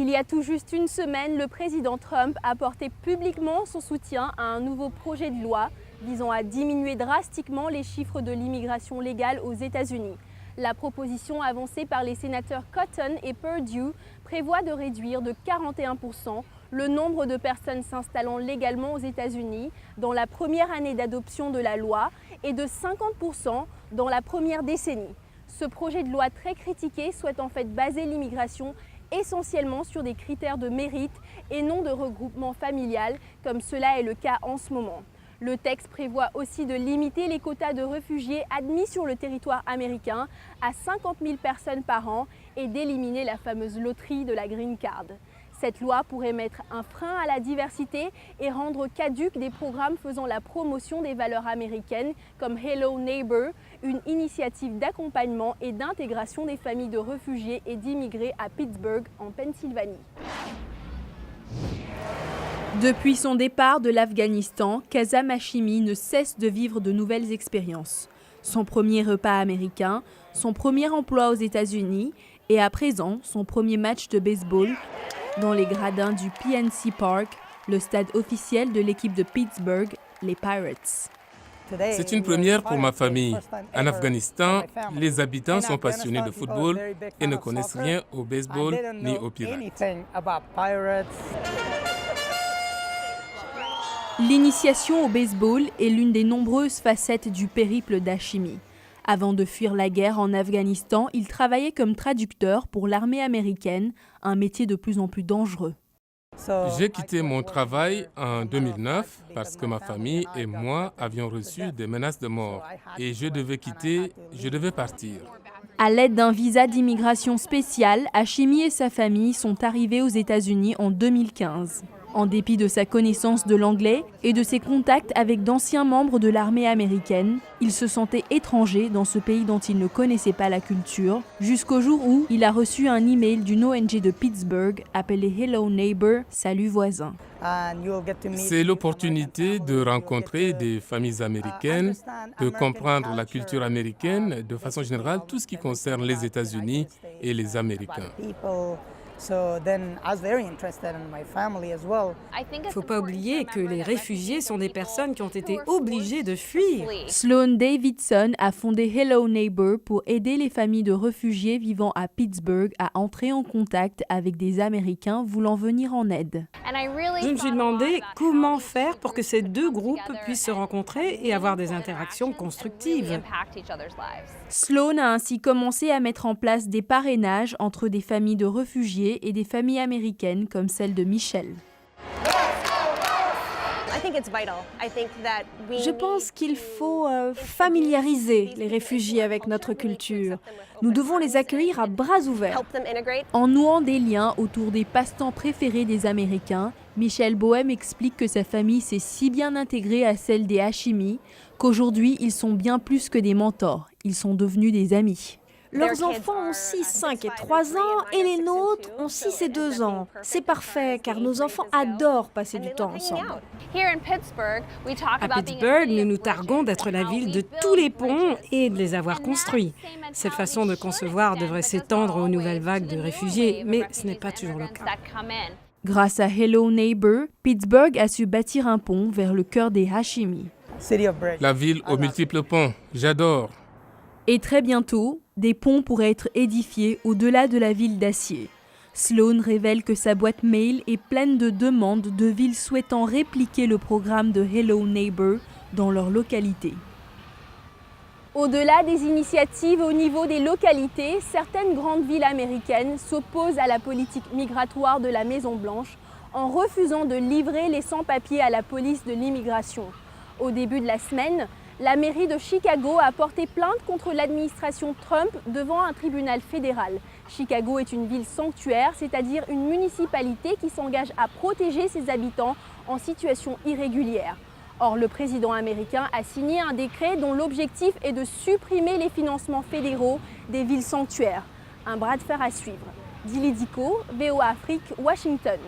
Il y a tout juste une semaine, le président Trump a porté publiquement son soutien à un nouveau projet de loi visant à diminuer drastiquement les chiffres de l'immigration légale aux États-Unis. La proposition avancée par les sénateurs Cotton et Perdue prévoit de réduire de 41% le nombre de personnes s'installant légalement aux États-Unis dans la première année d'adoption de la loi et de 50% dans la première décennie. Ce projet de loi très critiqué souhaite en fait baser l'immigration essentiellement sur des critères de mérite et non de regroupement familial, comme cela est le cas en ce moment. Le texte prévoit aussi de limiter les quotas de réfugiés admis sur le territoire américain à 50 000 personnes par an et d'éliminer la fameuse loterie de la Green Card. Cette loi pourrait mettre un frein à la diversité et rendre caduques des programmes faisant la promotion des valeurs américaines comme Hello Neighbor, une initiative d'accompagnement et d'intégration des familles de réfugiés et d'immigrés à Pittsburgh, en Pennsylvanie. Depuis son départ de l'Afghanistan, Kazem Hashimi ne cesse de vivre de nouvelles expériences. Son premier repas américain, son premier emploi aux États-Unis et à présent son premier match de baseball dans les gradins du PNC Park, le stade officiel de l'équipe de Pittsburgh, les Pirates. C'est une première pour ma famille. En Afghanistan, les habitants sont passionnés de football et ne connaissent rien au baseball ni aux Pirates. L'initiation au baseball est l'une des nombreuses facettes du périple d'Hashimi. Avant de fuir la guerre en Afghanistan, il travaillait comme traducteur pour l'armée américaine, un métier de plus en plus dangereux. J'ai quitté mon travail en 2009 parce que ma famille et moi avions reçu des menaces de mort et je devais partir. À l'aide d'un visa d'immigration spécial, Hashimi et sa famille sont arrivés aux États-Unis en 2015. En dépit de sa connaissance de l'anglais et de ses contacts avec d'anciens membres de l'armée américaine, il se sentait étranger dans ce pays dont il ne connaissait pas la culture, jusqu'au jour où il a reçu un email d'une ONG de Pittsburgh appelée Hello Neighbor, Salut voisin. C'est l'opportunité de rencontrer des familles américaines, de comprendre la culture américaine, de façon générale, tout ce qui concerne les États-Unis et les Américains. Il ne faut pas oublier que les réfugiés sont des personnes qui ont été obligées de fuir. Sloan Davidson a fondé Hello Neighbor pour aider les familles de réfugiés vivant à Pittsburgh à entrer en contact avec des Américains voulant venir en aide. Je me suis demandé comment faire pour que ces deux groupes puissent se rencontrer et avoir des interactions constructives. Sloan a ainsi commencé à mettre en place des parrainages entre des familles de réfugiés et des familles américaines comme celle de Michelle. Je pense qu'il faut familiariser les réfugiés avec notre culture. Nous devons les accueillir à bras ouverts. En nouant des liens autour des passe-temps préférés des Américains, Michelle Bohem explique que sa famille s'est si bien intégrée à celle des Hashimi qu'aujourd'hui ils sont bien plus que des mentors, ils sont devenus des amis. Leurs enfants ont 6, 5 et 3 ans et les nôtres ont 6 et 2 ans. C'est parfait car nos enfants adorent passer du temps ensemble. À Pittsburgh, nous nous targuons d'être la ville de tous les ponts et de les avoir construits. Cette façon de concevoir devrait s'étendre aux nouvelles vagues de réfugiés, mais ce n'est pas toujours le cas. Grâce à Hello Neighbor, Pittsburgh a su bâtir un pont vers le cœur des Hashimi. La ville aux multiples ponts, j'adore. Et très bientôt, des ponts pourraient être édifiés au-delà de la ville d'acier. Sloan révèle que sa boîte mail est pleine de demandes de villes souhaitant répliquer le programme de Hello Neighbor dans leur localité. Au-delà des initiatives au niveau des localités, certaines grandes villes américaines s'opposent à la politique migratoire de la Maison-Blanche en refusant de livrer les sans-papiers à la police de l'immigration. Au début de la semaine, la mairie de Chicago a porté plainte contre l'administration Trump devant un tribunal fédéral. Chicago est une ville sanctuaire, c'est-à-dire une municipalité qui s'engage à protéger ses habitants en situation irrégulière. Or, le président américain a signé un décret dont l'objectif est de supprimer les financements fédéraux des villes sanctuaires. Un bras de fer à suivre. Dili Diko, VOA Afrique, Washington.